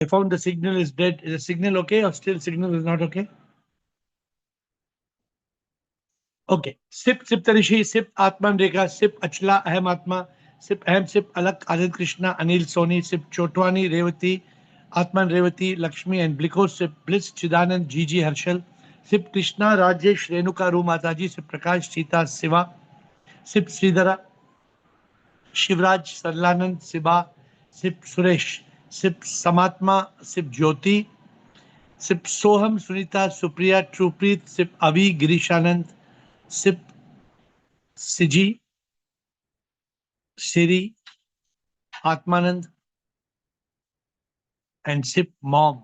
I found the signal is dead. Is the signal okay or still signal is not okay? Okay. Sip Siptarishi, Sip Atman Rekha, Sip Achla Aham Atma, Sip Aham Sip Alak Adit Krishna, Anil Soni, Sip Chotwani Revati, Atman Revati, Lakshmi and Bliko, Sip Bliss Chidanand, Gigi Harshal, Sip Krishna Rajesh Renuka Ru Mataji, Sip Prakash Sita Siva, Sip Sridhara, Shivraj Sarlanand, Siba, Sip Suresh, Sip Samatma, Sip Jyoti, Sip Soham, Sunita, Supriya, Trupreet, Sip Avi, Girishanand, Sip Siji, Siri, Atmanand, and Sip Mom.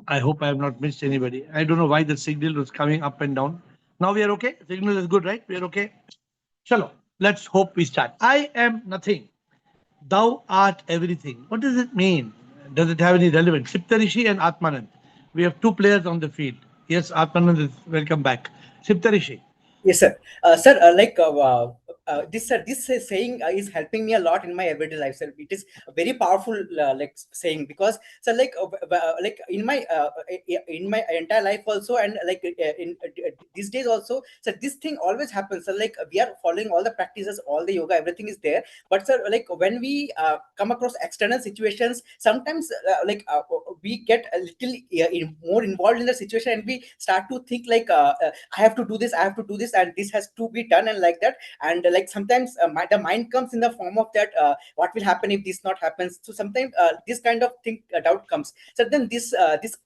I hope I have not missed anybody. I don't know why the signal was coming up and down. Now we are okay. Signal is good, right? We are okay. Chalo, let's hope we start. I am nothing. Thou art everything. What does it mean? Does it have any relevance? Siptarishi and Atmanand. We have two players on the field. Yes, Atmanand is welcome back. Siptarishi. Yes, sir. Sir, this saying is helping me a lot in my everyday life, sir. It is a very powerful saying, because sir, in my entire life also, and in these days also, sir, this thing always happens. So we are following all the practices, all the yoga, everything is there. But sir, when we come across external situations, sometimes we get a little more involved in the situation, and we start to think I have to do this, I have to do this, and this has to be done, and like that. And sometimes the mind comes in the form of that, what will happen if this not happens. So sometimes this kind of thing, doubt comes. So then this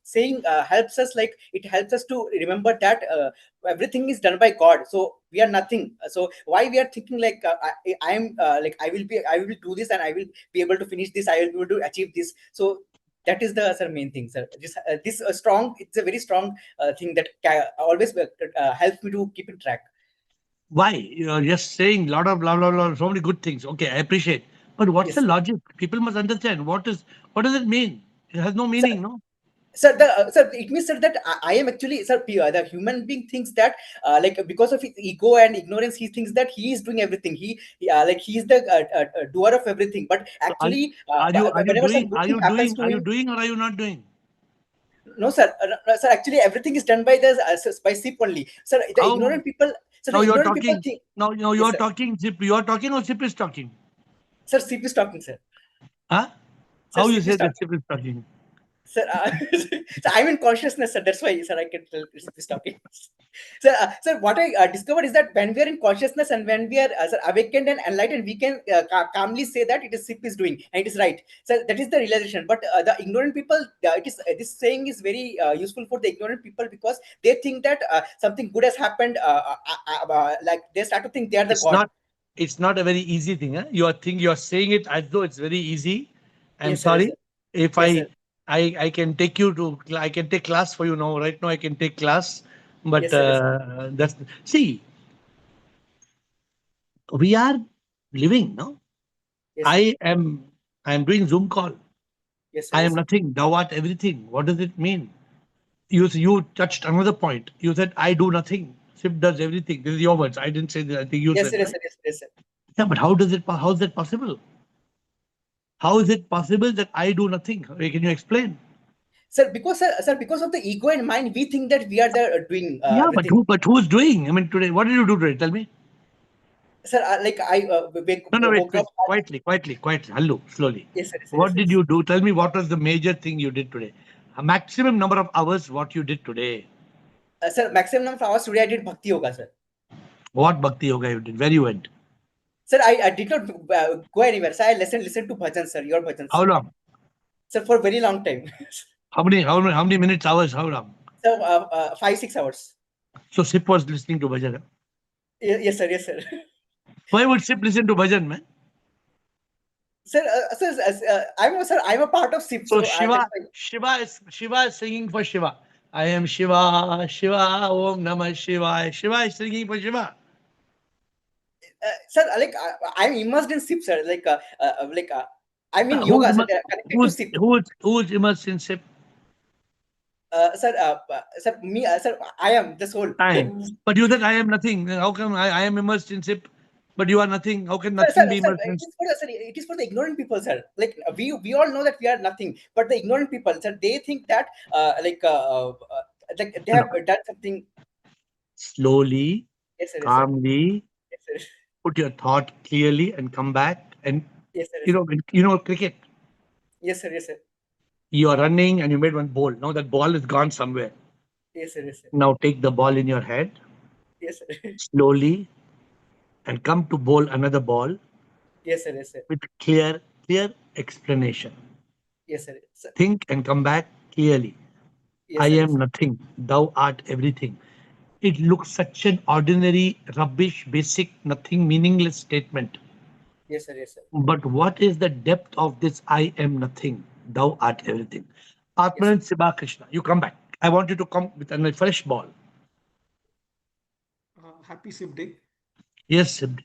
saying helps us, it helps us to remember that everything is done by God, so we are nothing. So why we are thinking I am I will do this, and I will be able to finish this, I will be able to achieve this. So that is the sir, main thing, sir. This strong, it's a very strong thing that always helps me to keep in track. Why? You're just saying a lot of blah blah blah, so many good things. Okay, I appreciate. But what's the Yes, logic? People must understand what does it mean? It has no sir. meaning, no? Sir, it means, sir, that I am actually, sir, the human being thinks that because of his ego and ignorance, he thinks that he is doing everything. He is the doer of everything. But So actually, whenever some good thing happens to are you him, doing or are you not doing? no, sir, no, sir. Actually, everything is done by the by SIP only, sir. The How ignorant people, sir. now The you're ignorant people talking think. now Yes, you're sir. talking Zip, you're talking or Zip is talking? Sir, SIP is talking, sir. Huh? Sir, How you SIP is say that talking. Zip is talking? Sir, so I'm in consciousness, sir. That's why, sir, I can tell this talking. Sir, what I discovered is that when we are in consciousness, and when we are sir, awakened and enlightened, we can calmly say that it is SIP is doing, and it is right. So that is the realization. But the ignorant people, it is this saying is very useful for the ignorant people, because they think that something good has happened. Like they start to think they are the It's god. not it's not a very easy thing. Huh? You're saying it as though it's very easy. I'm Yes, sir. Yes, sir. sorry. If Yes, sir. I can take you to I can take class for you now. Right now I can take class, but Yes, sir. Yes, sir. that's see, we are living, no? Yes, sir. I am doing Zoom call. Yes, sir. I am Yes, sir. nothing. Thou art everything. What does it mean? You touched another point. You said I do nothing. Sip does everything. This is your words. I didn't say that. I think you Yes, said sir. Yes, right. sir. Yes, sir. Yes, sir. Yeah, but how is that possible? How is it possible that I do nothing? Can you explain? Sir, because of the ego in mind, we think that we are the doing Yeah, everything. but who's doing? I mean, today, what did you do today? Tell me. Sir, I No, no, wait, woke wait. up. Quietly. Hello, slowly. Yes, sir. Yes, sir. Yes, What sir. did Yes. you do? Tell me what was the major thing you did today? A maximum number of hours, what you did today. Sir, maximum number of hours today I did bhakti yoga, sir. What bhakti yoga you did? Where you went? Sir, I did not go anywhere. Sir, I listen to bhajans, sir, your How bhajans, long? sir, for a very long time. How many minutes, hours, how long? So 5 6 hours. So Sip was listening to bhajan. Huh? Yes, sir. Yes, sir. Why would Sip listen to bhajan, man? I'm a part of SIP, So so that's why. Shiva is singing for Shiva. I am Shiva, Shiva, Om Namah Shiva. Shiva is singing for Shiva. Sir, I'm immersed in SIP, sir. I'm in Who's yoga, sir. They are connected to SIP. who's immersed in Sip? Sir, I am the soul. I am. But you said I am nothing. How come I am immersed in Sip? But you are nothing. How can Sir, sir, nothing be sir, my it friends? is for the, sir, it is for the ignorant people, sir. Like we all know that we are nothing, but the ignorant people, sir, they think that like they No, have no. done something. Slowly, Yes, sir. Yes, sir. calmly, Yes, sir. put your thought clearly and come back. And Yes, sir. Yes, sir. cricket. Yes, sir. Yes, sir. You are running and you made one ball. Now that ball is gone somewhere. Yes, sir. Yes, sir. Now take the ball in your head Yes, sir. slowly and come to bowl another ball Yes, sir. Yes, sir. with clear explanation. Yes, sir. Sir. Think and come back clearly. I Yes, sir. Yes, am sir. nothing. Thou art everything. It looks such an ordinary, rubbish, basic, nothing, meaningless statement. Yes, sir. Yes, sir. But what is the depth of this I am nothing, thou art everything? Yes, sir. Atman Siba Krishna, you come back. I want you to come with a fresh ball. Happy Sip Day. Yes, Siddhi.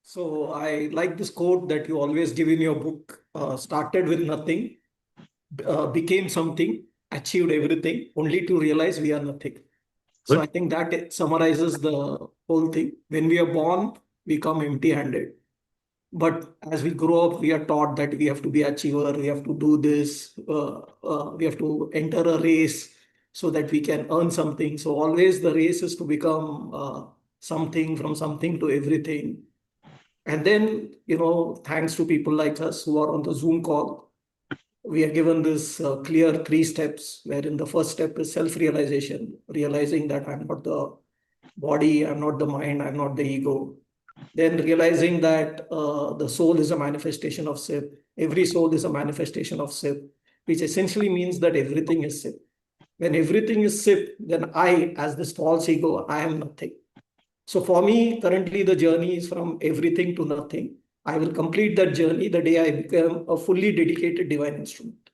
So I like this quote that you always give in your book. Started with nothing, became something, achieved everything, only to realize we are nothing. So I Good. think that it summarizes the whole thing. When we are born, we come empty-handed. But as we grow up, we are taught that we have to be achiever, we have to do this, we have to enter a race so that we can earn something. So always the race is to become something, from something to everything. And then, thanks to people like us who are on the Zoom call, we are given this clear three steps, wherein the first step is self-realization, realizing that I'm not the body, I'm not the mind, I'm not the ego. Then realizing that the soul is a manifestation of SIP. Every soul is a manifestation of SIP, which essentially means that everything is SIP. When everything is SIP, then I, as this false ego, I am nothing. So for me, currently the journey is from everything to nothing. I will complete that journey the day I become a fully dedicated divine instrument.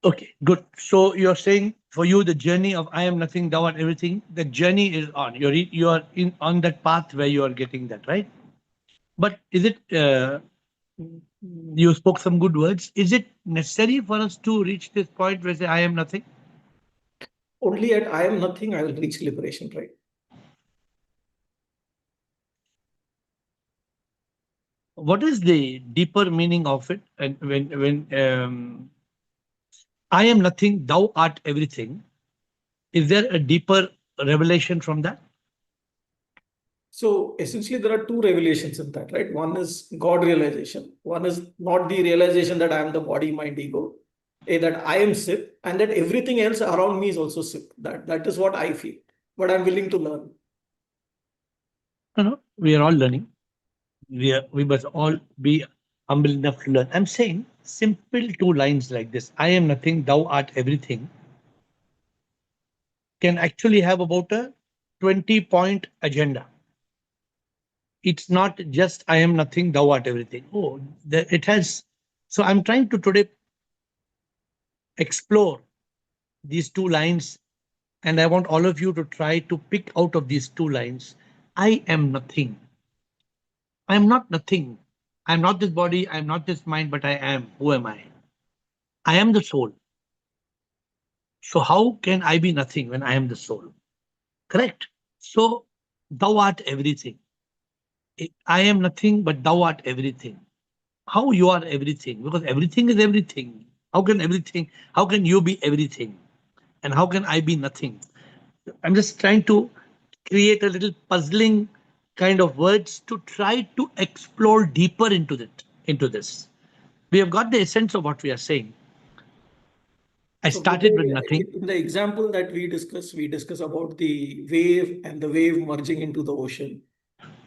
Okay, good. So you're saying for you the journey of I am nothing, thou art everything. The journey is on. You are in on that path where you are getting that right. But is it? You spoke some good words. Is it necessary for us to reach this point where say I am nothing? Only at I am nothing, I will reach liberation, right? What is the deeper meaning of it? And when I am nothing, thou art everything. Is there a deeper revelation from that? So essentially, there are two revelations in that, right? One is God realization. One is not the realization that I am the body, mind, ego, that I am SIP, and that everything else around me is also SIP. That is what I feel, but I'm willing to learn. No, no. We are all learning. We must all be humble enough to learn. I'm saying simple two lines like this: I am nothing, thou art everything, can actually have about a 20-point agenda. It's not just I am nothing, thou art everything. Oh, it has. So I'm trying to today explore these two lines, and I want all of you to try to pick out of these two lines. I am nothing. I am not nothing. I'm not this body, I'm not this mind, but I am. Who am I? I am the soul. So how can I be nothing when I am the soul? Correct? So thou art everything. I am nothing, but thou art everything. How you are everything? Because everything is everything. How can you be everything? And how can I be nothing? I'm just trying to create a little puzzling kind of words to try to explore deeper into this. We have got the essence of what we are saying. I So started with before, nothing. in the example that we discuss about the wave and the wave merging into the ocean.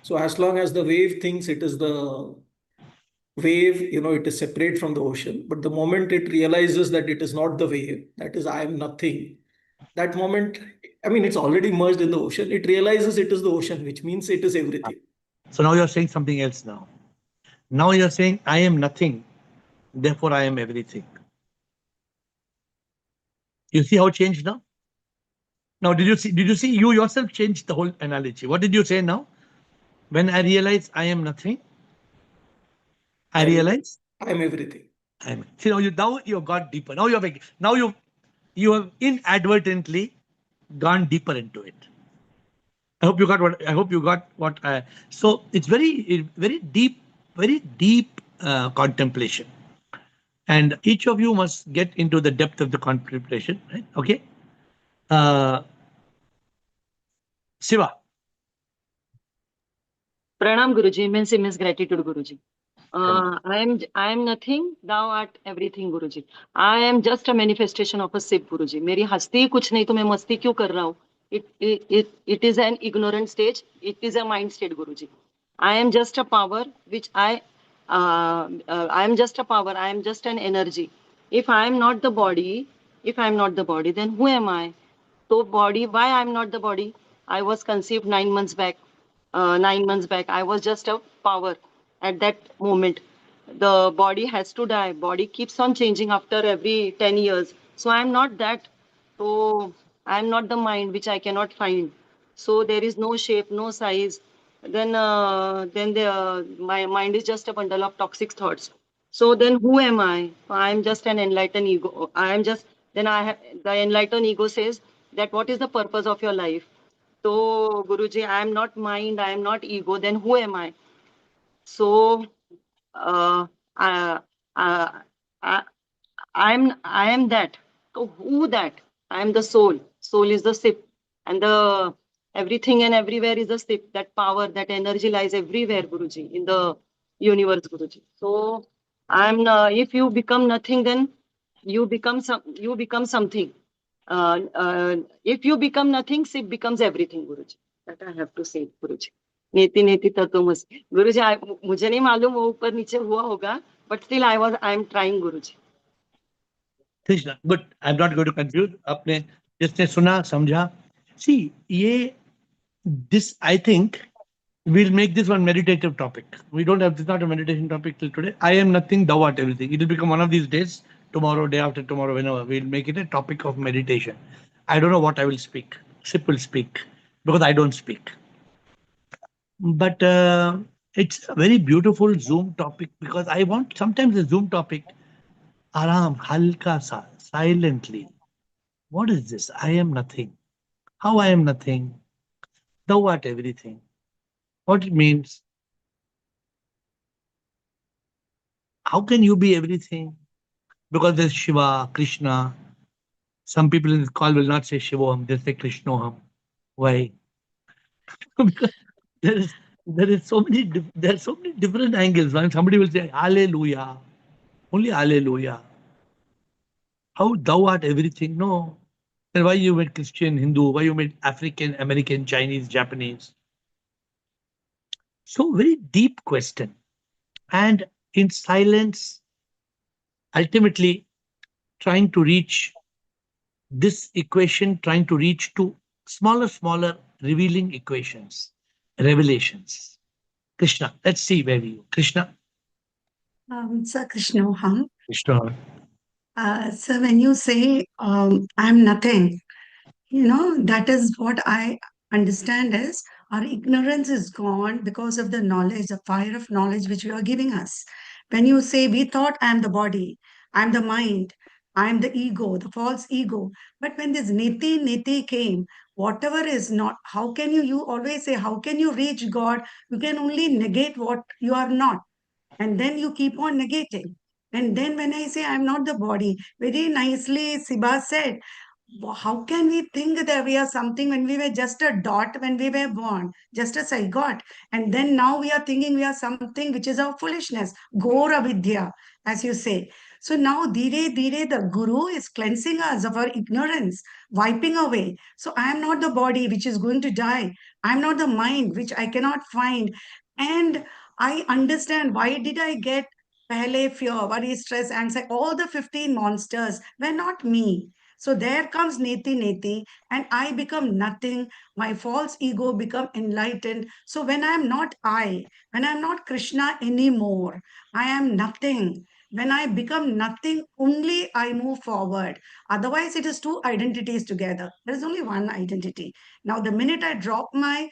So as long as the wave thinks it is the wave, it is separate from the ocean. But the moment it realizes that it is not the wave, that is, I am nothing, that moment, I mean, it's already merged in the ocean. It realizes it is the ocean, which means it is everything. So now you're saying something else now. Now you're saying I am nothing, therefore I am everything. You see how it changed now? Now did you see you yourself changed the whole analogy? What did you say now? When I realize I am nothing, I I realize realize I am everything. I'm. See now you have got deeper. Now you have inadvertently gone deeper into it. I hope you got what I hope you got what I, so it's very deep contemplation, and each of you must get into the depth of the contemplation, right? Okay. uh, Siva. Pranam Guruji, immense gratitude Guruji. I am nothing, thou art everything Guruji. I am just a manifestation of a Shiv Guruji. मेरी हस्ती ही कुछ नहीं तो मैं मस्ती क्यों कर रहा हूँ? It is an ignorant stage. It is a mind state Guruji. I am just a power which I am just a power. I am just an energy. If I am not the body, if I am not the body, then who am I? So body, why I'm not the body? I was conceived 9 months back. 9 months back, I was just a power at that moment. The body has to die. Body keeps on changing after every 10 years. So I'm not that. So I'm not the mind which I cannot find. So there is no shape, no size. Then my mind is just a bundle of toxic thoughts. So then who am I? I am just an enlightened ego. I am just, the enlightened ego says that what is the purpose of your life? So Guruji, I am not mind, I am not ego, then who am I? So uh, I, I, I, I am that. So who that? I am the soul. Soul is the sip. And the everything and everywhere is the sip. That power, that energy lies everywhere, Guruji, in the universe, Guruji. So if you become nothing, then you become something. If you become nothing, sip becomes everything, Guruji. That I have to say, Guruji. नेति नेति तत्वमसि. गुरुजी, मुझे नहीं मालूम वो ऊपर नीचे हुआ होगा, but still I am trying, Guruji. Krishna, good. I'm not going to confuse. आपने जिसने सुना समझा. See, this I think we'll make this one meditative topic. We don't have, this is not a meditation topic till today. I am nothing, thou art everything. It will become one of these days, tomorrow, day after tomorrow, whenever. We'll make it a topic of meditation. I don't know what I will speak. Sip will speak because I don't speak. But it's a very beautiful Zoom topic because I want sometimes the Zoom topic, aram, halka sa, silently. What is this? I am nothing. How I am nothing? Thou art everything. What it means? How can you be everything? Because there's Shiva, Krishna. Some people in this call will not say Shivoham, they say Krishnoham. Why? Because there is there are so many different angles. When somebody will say Hallelujah, only Hallelujah. How thou art everything? No. Then why you made Christian, Hindu? Why you made African, American, Chinese, Japanese? So very deep question. And in silence, ultimately trying to reach this equation, trying to reach to smaller, revealing equations, revelations. Krishna, let's see where we go. Krishna. Sir Krishnoham. Krishna. So when you say I'm nothing, that is what I understand is our ignorance is gone because of the knowledge, the fire of knowledge which you are giving us. When you say we thought I am the body, I am the mind, I am the ego, the false ego. But when this niti came, whatever is not, how can you always say, how can you reach God? You can only negate what you are not. And then you keep on negating. And then when I say I'm not the body, very nicely Siba said, how can we think that we are something when we were just a dot when we were born, just a zygote? And then now we are thinking we are something which is our foolishness, Gora Vidya, as you say. So now, dire, the Guru is cleansing us of our ignorance, wiping away. So I am not the body which is going to die. I am not the mind which I cannot find. And I understand why did I get pehle, fear, worry, stress, anxiety, all the 15 monsters were not me. So there comes Neti, and I become nothing. My false ego become enlightened. So when I am not I, when I am not Krishna anymore, I am nothing. When I become nothing, only I move forward. Otherwise, it is two identities together. There is only one identity. Now, the minute I drop my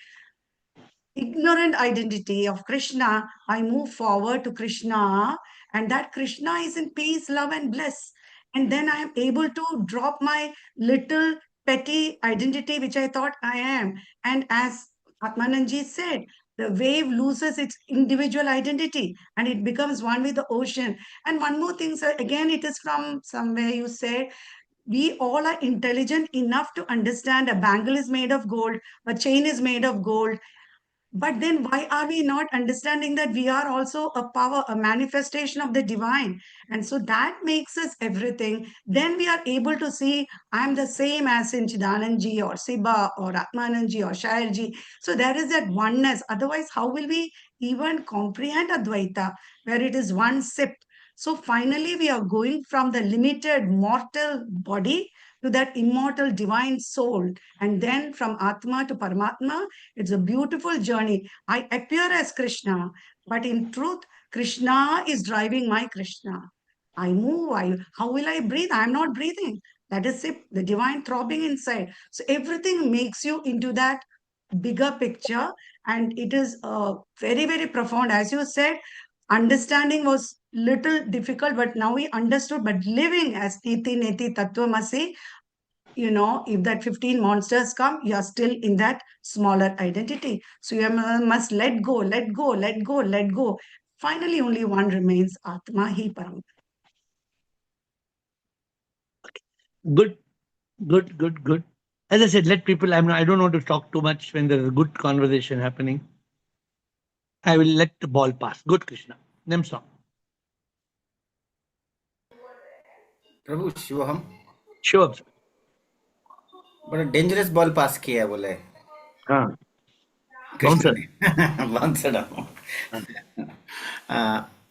ignorant identity of Krishna, I move forward to Krishna, and that Krishna is in peace, love, and bliss. And then I am able to drop my little petty identity, which I thought I am. And as Atmananji said, the wave loses its individual identity and it becomes one with the ocean. And one more thing, sir, again, it is from somewhere you said, we all are intelligent enough to understand a bangle is made of gold, a chain is made of gold, but then why are we not understanding that we are also a power, a manifestation of the divine? And so that makes us everything. Then we are able to see, I'm the same as in Chidananji or Siba or Atmananji or Shairji. So there is that oneness. Otherwise, how will we even comprehend Advaita, where it is one sip? So finally, we are going from the limited mortal body to that immortal divine soul. And then from Atma to Paramatma, it's a beautiful journey. I appear as Krishna, but in truth, Krishna is driving my Krishna. I move. How will I breathe? I'm not breathing. That is it, the divine throbbing inside. So everything makes you into that bigger picture, and it is very, very profound. As you said, understanding was little difficult, but now we understood. But living as Iti Neti Tattvamasi, if that 15 monsters come, you are still in that smaller identity. So you must let go, let go, let go, let go. Finally, only one remains, Atma Hi Param. Good, good, good, good. As I said, let people, I don't want to talk too much when there's a good conversation happening. I will let the ball pass. Good, Krishna. Name song. Prabhu शिवहम Sure. Sir. बड़ा dangerous ball pass किया है बोले हाँ. Krishna Bouncer. ने bouncer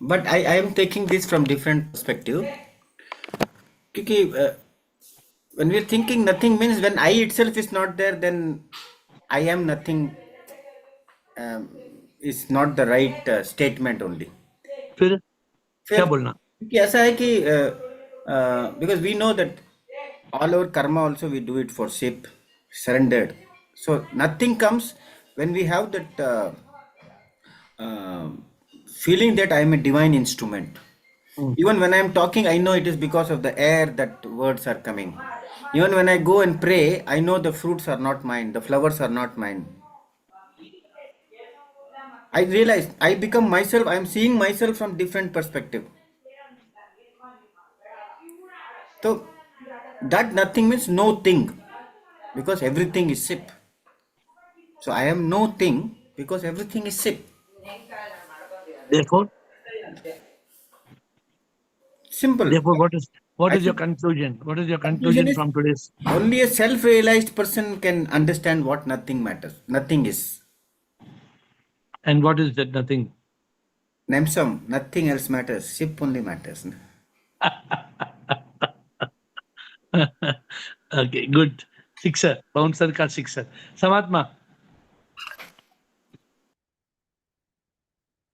but I am taking this from different perspective क्योंकि when we are thinking nothing means when I itself is not there, then I am nothing is not the right statement only. फिर क्या फिर बोलना? क्योंकि ऐसा है कि because we know that all our karma also we do it for shape surrendered, so nothing comes when we have that uh, feeling that I am a divine instrument. Even when I am talking, I know it is because of the air that words are coming. Even when I go and pray, I know the fruits are not mine, the flowers are not mine. I realize I become myself, I am seeing myself from different perspective. So that nothing means no thing, because everything is sip. So I am no thing because everything is sip. Therefore, Simple. what I is your think conclusion? What is your conclusion conclusion is from today's? only a self-realized person can understand what nothing matters. Nothing is. And what is that nothing? Namesam, nothing else matters. Sip only matters. Okay, good. Sixer. Bouncer ka sixer. Samatma.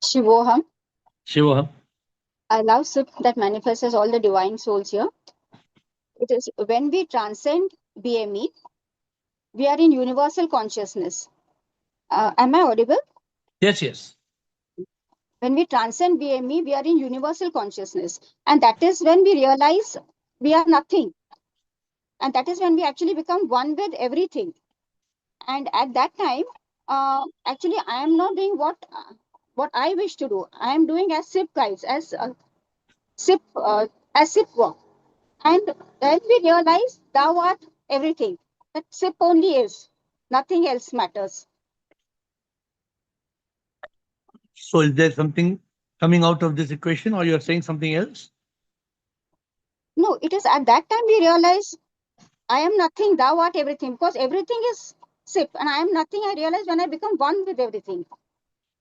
Shivoham. Shivoham. I love Sip that manifests as all the divine souls here. It is when we transcend BME, we are in universal consciousness. Am I audible? Yes, yes. When we transcend BME, we are in universal consciousness. And that is when we realize we are nothing. And that is when we actually become one with everything. And at that time, actually, I am not doing what I wish to do. I am doing as Sip guides, Sip, as Sip work. And then we realize thou art everything. That Sip only is. Nothing else matters. So is there something coming out of this equation, or you're saying something else? No, it is at that time we realize I am nothing, thou art everything. Because everything is Sip and I am nothing. I realize when I become one with everything.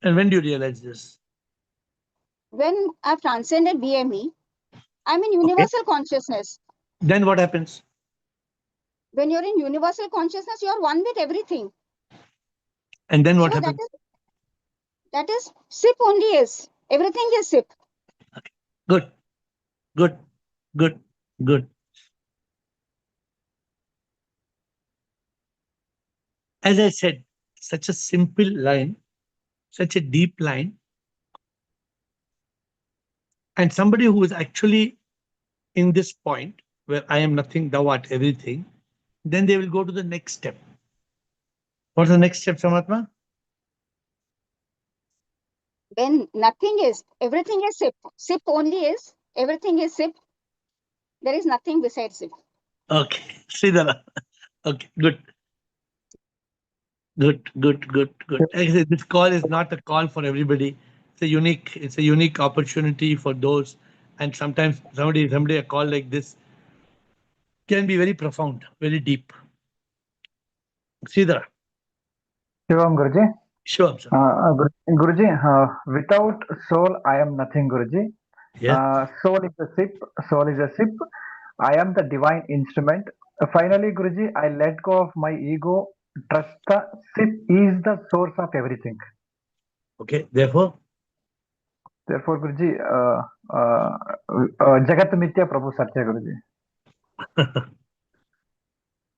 And when do you realize this? When I've transcended BME, I'm in Okay. universal consciousness. Then what happens? When you're in universal consciousness, you're one with everything. And then what So happens? that is Sip only is. Everything is Sip. Good, good, good, good. As I said, such a simple line, such a deep line. And somebody who is actually in this point where I am nothing, thou art everything, then they will go to the next step. What's the next step, Samatma? When nothing is, everything is SIP. SIP only is, everything is SIP. There is nothing besides SIP. Okay, Sridhara. Okay, good, good, good, good, good. Actually, this call is not a call for everybody. It's a unique opportunity for those. And sometimes somebody a call like this can be very profound, very deep. Sridhara. Shivam Guruji. Sure, sir. Guruji, without soul, I am nothing, Guruji. Yeah. Soul is a sip, soul is a sip. I am the divine instrument. Finally, Guruji, I let go of my ego. Trust the sip is the source of everything. Okay. Therefore. Therefore, Guruji, Jagat Mithya Prabhu Satya, Guruji.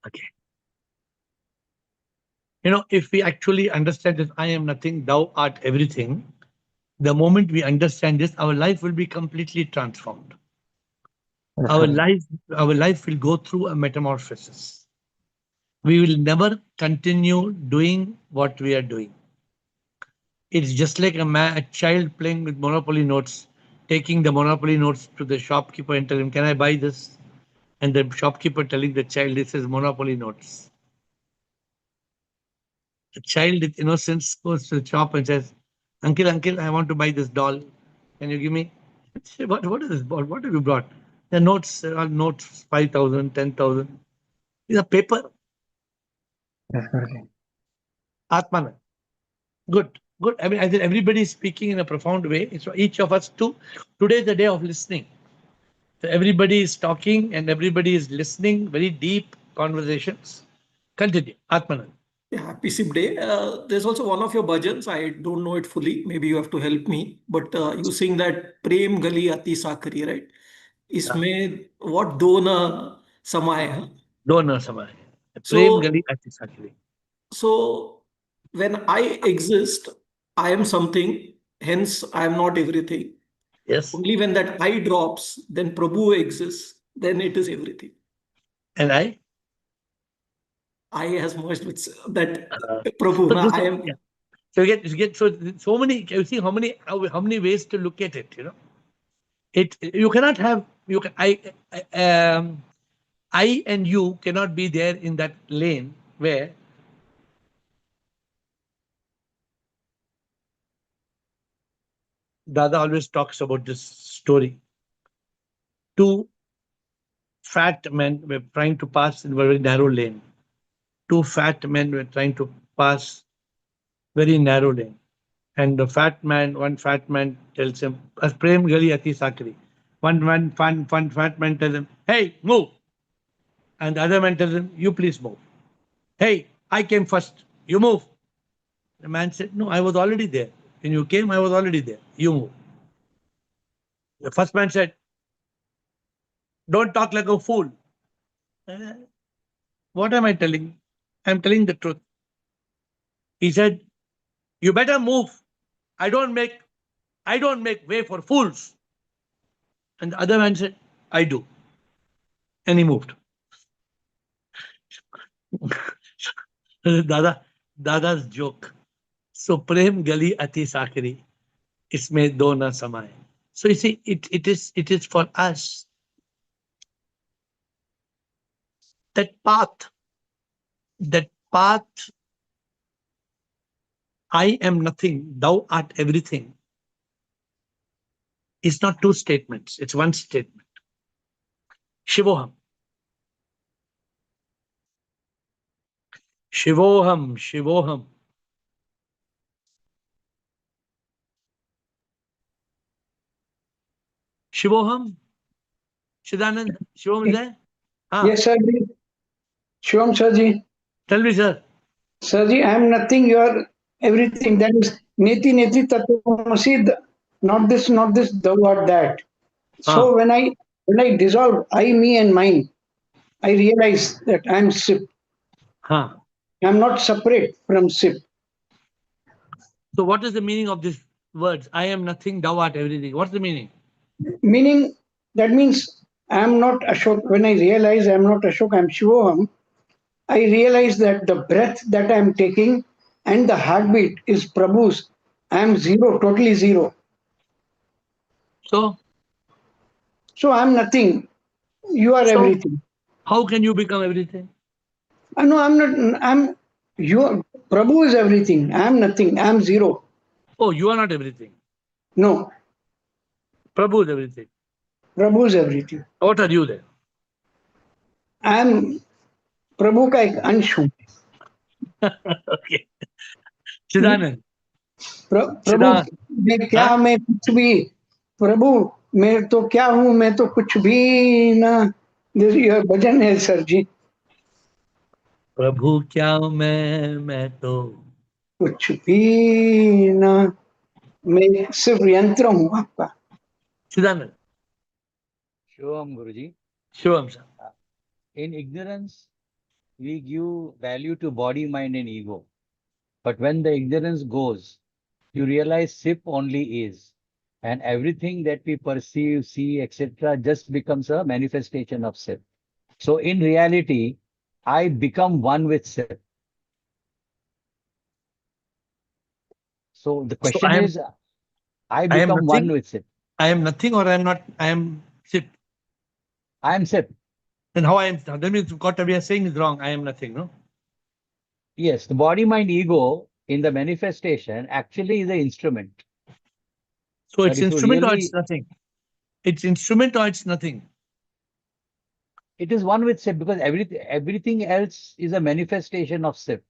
Okay. If we actually understand that I am nothing, thou art everything, the moment we understand this, our life will be completely transformed. Yes, Our Guruji. life, our life will go through a metamorphosis. We will never continue doing what we are doing. It's just like a child playing with Monopoly notes, taking the Monopoly notes to the shopkeeper and tell him, "Can I buy this?" And the shopkeeper telling the child, "This is Monopoly notes." The child with innocence goes to the shop and says, Uncle, I want to buy this doll. Can you give me? What is this ball? What have you brought? The notes are notes 5,000, 10,000. These are paper. Yes, Guruji. Atman. Good, good. I mean, I think everybody is speaking in a profound way. It's for each of us too. Today is the day of listening. So everybody is talking and everybody is listening. Very deep conversations. Continue. Atman. Yeah, happy SIP day. There's also one of your bhajans. I don't know it fully. Maybe you have to help me. But you sing that Prem Gali Ati Sakari, right? इसमें what दो ना समाए हैं. Dona Samay. Prem So, Gali Ati Sakri. so when I exist, I am something. Hence, I am not everything. Yes. Only when that I drops, then Prabhu exists. Then it is everything. And I? I has merged with that Uh, Prabhu. so Na, this I is, am. yeah. So you get so many. You see how many ways to look at it. It you cannot have you can I and you cannot be there in that lane where Dada always talks about this story. Two fat men were trying to pass in a very narrow lane. Two fat men were trying to pass very narrow lane. And one fat man tells him, as Prem Gali Ati Sakri. One fat man tells him, "Hey, move." And the other man tells him, "You please move." "Hey, I came first. You move." The man said, "No, I was already there. When you came, I was already there. You move." The first man said, "Don't talk like a fool." "Uh, What am I telling? I'm telling the truth." He said, "You better move. I don't make I don't make way for fools." And the other man said, "I do." And he moved. Dada, Dada's joke. So Prem Gali Ati Sakri, isme do na samay. So you see, it is for us that path, that path, I am nothing, thou art everything, is not two statements, it's one statement. Shivoham. Shivoham, Shivoham. Shivoham. Shidanand, Shivoham is there? Yes, sir. Shivam Sirji. Tell me, sir. Sirji, I am nothing. You are everything. That is Neti Neti Tatvamasi. Not this, thou art that. Ah, So when I dissolve I, me, and mine, I realize that I am SIP. ah. I am not separate from SIP. So what is the meaning of these words? I am nothing, thou art everything. What's the meaning? Meaning that means I am not Ashok. When I realize I am not Ashok, I am Shivoham. I realize that the breath that I am taking and the heartbeat is Prabhu's, I am zero, totally zero. So So I am nothing. You are everything. how can you become everything? No, I'm not. I'm you. Prabhu is everything. I am nothing. I am zero. Oh, you are not everything. No, Prabhu is everything. Prabhu is everything. What are you then? I am प्रभु का एक अंश हूँ. Okay. Chidanand. प्रभु मैं क्या हाँ? मैं कुछ भी प्रभु मैं तो क्या हूँ मैं तो कुछ भी ना. ये भजन है सर जी. प्रभु क्या मैं तो कुछ भी ना मैं सिर्फ यंत्र हूँ आपका. Chidanand. Shivam Guruji. Shivam sir. In ignorance, we give value to body, mind, and ego. But when the ignorance goes, you realize SIP only is. And everything that we perceive, see, etc., just becomes a manifestation of SIP. So in reality, I become one with SIP. So the So question is, I I am become one nothing. with SIP. I am nothing, or I am not. I am SIP. I am SIP. Then how I am? That means what we are saying is wrong. I am nothing. No. Yes, the body, mind, ego in the manifestation actually is the instrument. So But it's if you instrument or it's really, nothing. It's instrument or it's nothing. it is one with SIP because everything else is a manifestation of SIP.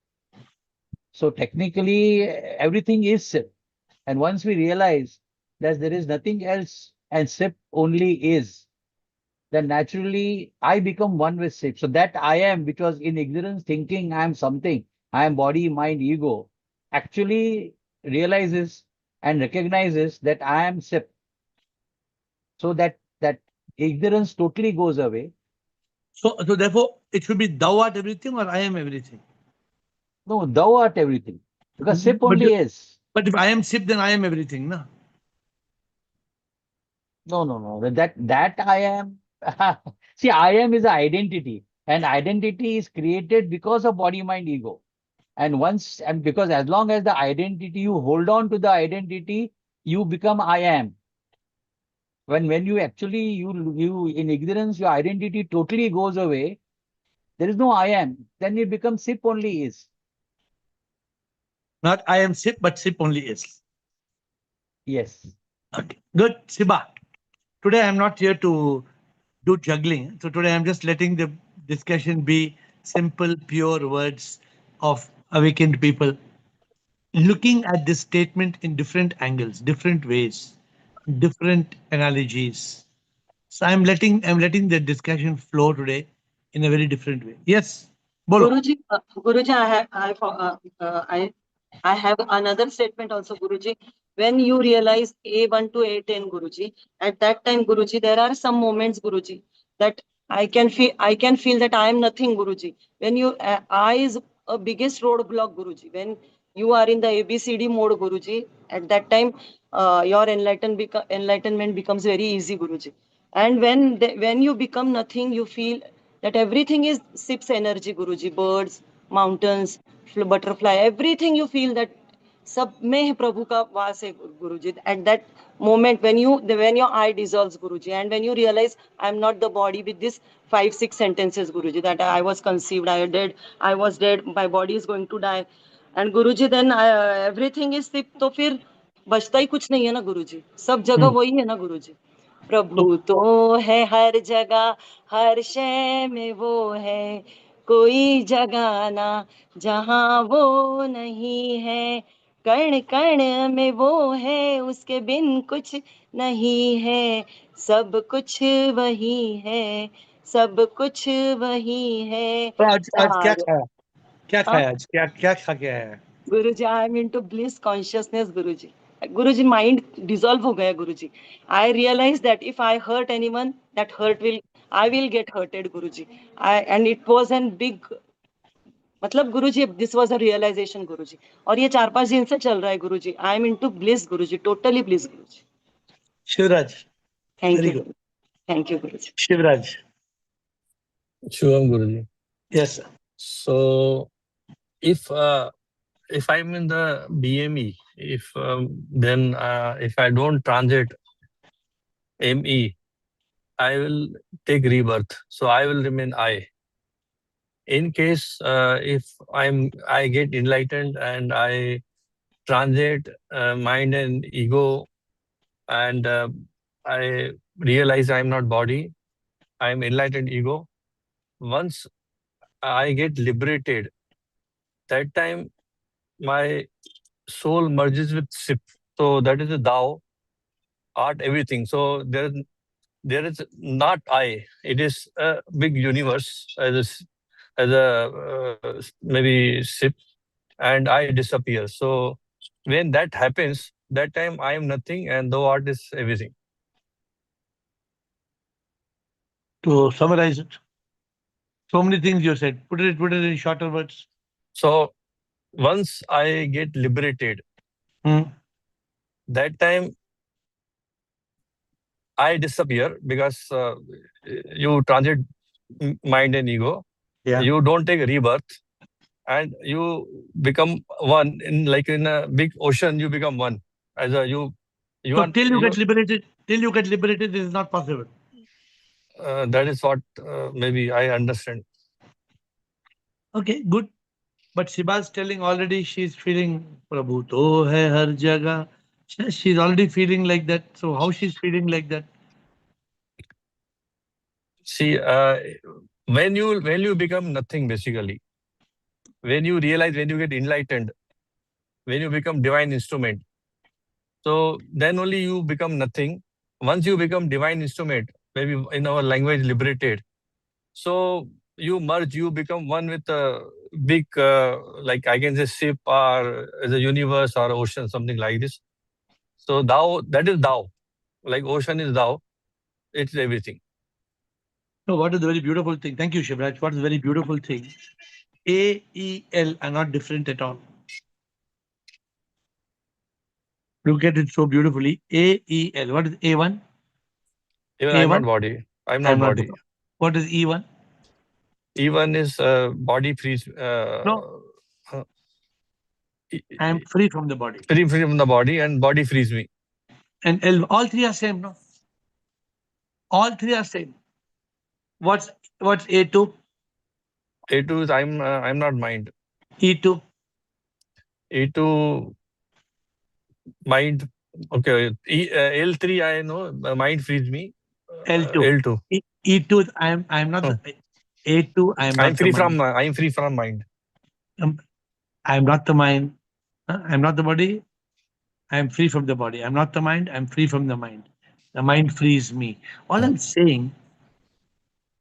So technically, everything is SIP. And once we realize that there is nothing else and SIP only is, then naturally I become one with SIP. So that I am, which was in ignorance thinking I am something, I am body, mind, ego, actually realizes and recognizes that I am SIP. So that ignorance totally goes away. So therefore, it should be thou art everything or I am everything. No, thou art everything. Because SIP But only is. But if I am SIP, then I am everything, no? No. That I am. See, I am is an identity, and identity is created because of body, mind, ego. And because as long as the identity you hold on to the identity, you become I am. When you actually you in ignorance, your identity totally goes away. There is no I am. Then it becomes SIP only is. Not I am SIP, but SIP only is. Yes. Okay, good. Siba, today I'm not here to do juggling. So today I'm just letting the discussion be simple, pure words of awakened people looking at this statement in different angles, different ways, different analogies. So I'm letting the discussion flow today in a very different way. Yes, Bolo. Guruji, I have another statement also, Guruji. When you realize A1 to A10, Guruji, at that time, Guruji, there are some moments, Guruji, that I can feel that I am nothing, Guruji. When you I is a biggest roadblock, Guruji. When you are in the ABCD mode, Guruji, at that time, your enlightenment becomes very easy, Guruji. And when you become nothing, you feel that everything is SIP's energy, Guruji. Birds, mountains, butterfly, everything you feel that सब में है प्रभु का वास है गुरुजी. At that moment when your eye dissolves, Guruji, and when you realize I am not the body with this 5-6 sentences, Guruji, that I was conceived, I was dead, my body is going to die, and Guruji, then everything is SIP. तो फिर बचता ही कुछ नहीं है ना गुरुजी. सब जगह वही है ना गुरुजी. प्रभु तो है हर जगह, हर शय में वो है, कोई जगह ना जहां वो नहीं है. कण कण में वो है, उसके बिन कुछ नहीं है. सब कुछ वही है, सब कुछ वही है. तो आज क्या सारे खाया? क्या हाँ खाया आज? क्या खा के आया है? Guruji, I am into bliss consciousness Guruji. Guruji, mind dissolve हो गया Guruji. I realize that if I hurt anyone, that hurt will I will get hurted Guruji. I and it was an big, मतलब Guruji, this was a realization Guruji. और ये 4-5 दिन से चल रहा है Guruji. I am into bliss Guruji, totally bliss Guruji. Shivraj. Thank Very you good. Guruji. Thank you Guruji. Shivraj. Shivam Guruji. Yes, sir. So, if if I'm in the BME, if then if I don't transit ME, I will take rebirth. So I will remain I. In case if I get enlightened and I transit mind and ego, and I realize I'm not body, I'm enlightened ego. Once I get liberated, that time my soul merges with Sip. So that is the Tao, art, everything. So there is not I. It is a big universe as a maybe Sip, and I disappear. So when that happens, that time I am nothing, and the art is everything. To summarize it, so many things you said. Put it in shorter words. So once I get liberated, Hmm. that time I disappear because you transit mind and ego. Yeah. You don't take rebirth, and you become one in a big ocean. You become one as a you. You So are you. till you get liberated, this is not possible. That is what maybe I understand. Okay, good. But Shiba's telling already she's feeling Prabhu to hai har jagah. She's already feeling like that. So how she's feeling like that? See, when you become nothing, basically, when you realize, when you get enlightened, when you become divine instrument, so then only you become nothing. Once you become divine instrument, maybe in our language, liberated. So you merge, you become one with a big, like I can say, ship or the universe or ocean, something like this. So thou, that is thou. Like ocean is thou. It's everything. No, what is the very beautiful thing? Thank you, Shivraj. What is the very beautiful thing? A, E, L are not different at all. Look at it so beautifully. A, E, L. What is A1? Even I'm not A1? body. I'm I'm not not the. body. What is E1? Even is body freeze. No, Uh, I am free from the body. free from the body, and body frees me. And L, all three are same, no? All three are same. What's A2? A2 is I'm not mind. E2? A2 mind. Okay. L3 I know mind frees me. L2. L2. E2 I'm not Hmm. the A2, I am not the mind. I'm free from mind. I am not the mind. I am not the body. I am free from the body. I'm not the mind. I'm free from the mind. The mind frees me. All I'm saying,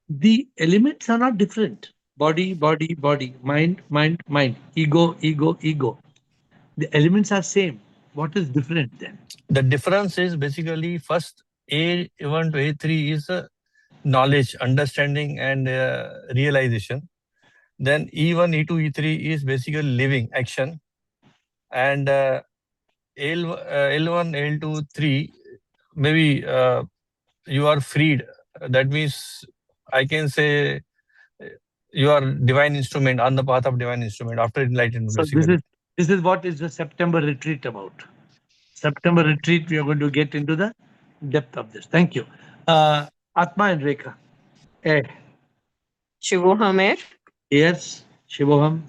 the elements are not different. Body, body, body. Mind, mind, mind. Ego, ego, ego. The elements are same. What is different then? The difference is basically first A1 to A3 is knowledge, understanding, and realization. Then E1, E2, E3 is basically living, action, and L1, L2, 3 maybe you are freed. That means I can say you are divine instrument, on the path of divine instrument after enlightenment, So basically. this is what is the September retreat about. September retreat, we are going to get into the depth of this. Thank you. Atma and Rekha. Eh, Shivoham AiR. yes, Shivoham.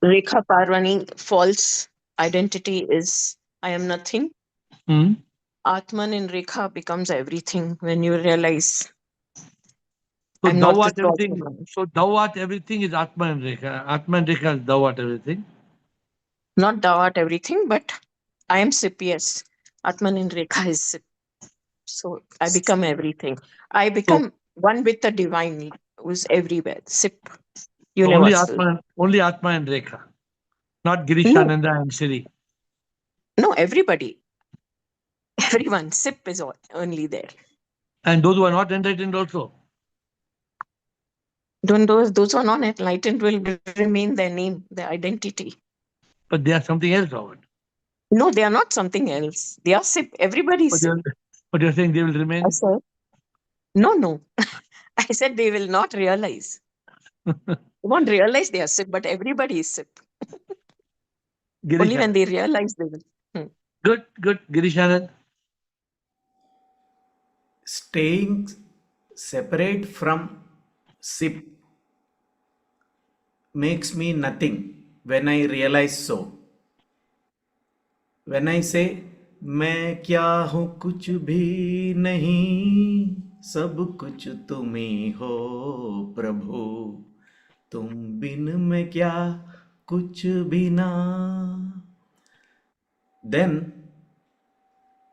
Rekha Parvani, false identity is I am nothing. Hmm. Atman in Rekha becomes everything when you realize So I'm thou not this art thought everything. alone. So thou art everything is Atma and Rekha. Atma and Rekha is thou art everything. Not thou art everything, but I am Sip, yes. Atman in Rekha is Sip. So I become everything. I So, become one with the divine who's everywhere. Sip, so universal. only Atma and Rekha, not No, Girishananda and Siri. no, everybody. Everyone. Sip is only there. And those who are not enlightened also. Don't those who are not enlightened will remain their name, their identity. But they are something else, Robert. No, they are not something else. They are Sip. Everybody is But Sip. you're saying they will I remain. said, no. I said they will not realize. They won't realize they are Sip, but everybody is Sip. Girish Only when Anand. they realize they will. Good, good. Girish Anand. Staying separate from SIP makes me nothing when I realize so. When I say मैं क्या हूँ कुछ भी नहीं, सब कुछ तुम ही हो प्रभु, तुम बिन मैं क्या कुछ भी ना, then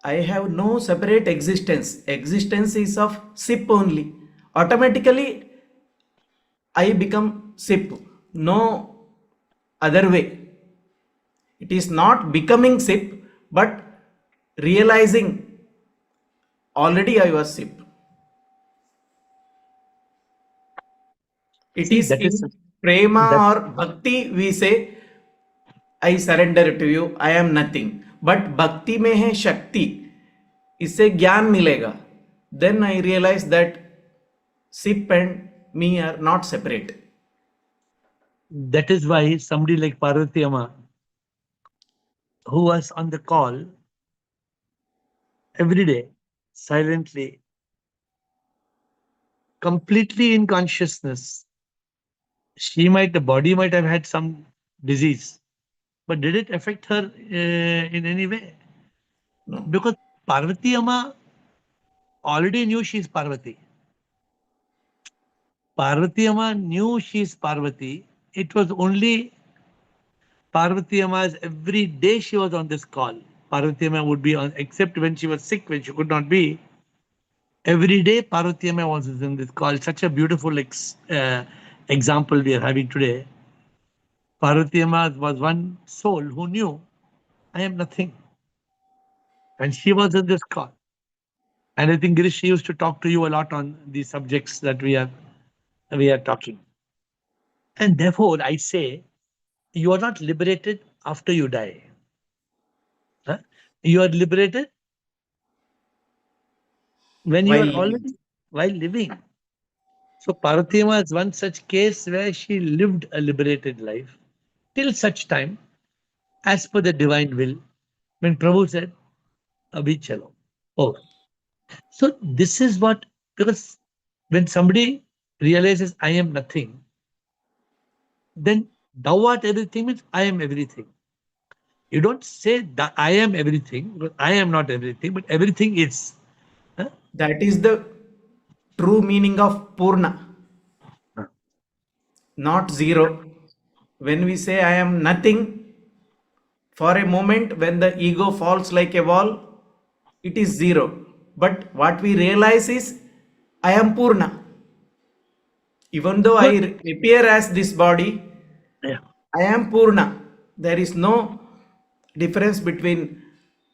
I have no separate existence. Existence is of SIP only. Automatically I become SIP. No other way. It is not becoming SIP, but realizing already I was SIP. It See, is that is in prema that. or bhakti we say I surrender to you, I am nothing. But bhakti में है शक्ति, इससे ज्ञान मिलेगा. Then I realize that SIP and me are not separate. That is why somebody like Parvati Amma, who was on the call every day, silently, completely in consciousness, the body might have had some disease, but did it affect her in any way? No. Because Parvati Amma already knew she is Parvati. Parvati Amma knew she is Parvati. It was only Parvati Amma's every day she was on this call. Parvati Amma would be on, except when she was sick, when she could not be. Every day Parvati Amma was in this call. Such a beautiful example we are having today. Parvati Amma was one soul who knew I am nothing. And she was in this call. And I think Girish, she used to talk to you a lot on the subjects that we are talking. And therefore, I say, you are not liberated after you die. Huh? You are liberated when you While are living. already while living. So Parvati Amma is one such case where she lived a liberated life till such time as per the divine will, when Prabhu said, Abhi chalo. Oh. So this is what, because when somebody realizes I am nothing, then thou art everything means I am everything. You don't say that I am everything, but I am not everything, but everything is. Huh? That is the true meaning of Purna, not zero. When we say I am nothing, for a moment when the ego falls like a wall, it is zero. But what we realize is I am Purna. Even though I Good. appear as this body, Yeah. I am Purna. There is no difference between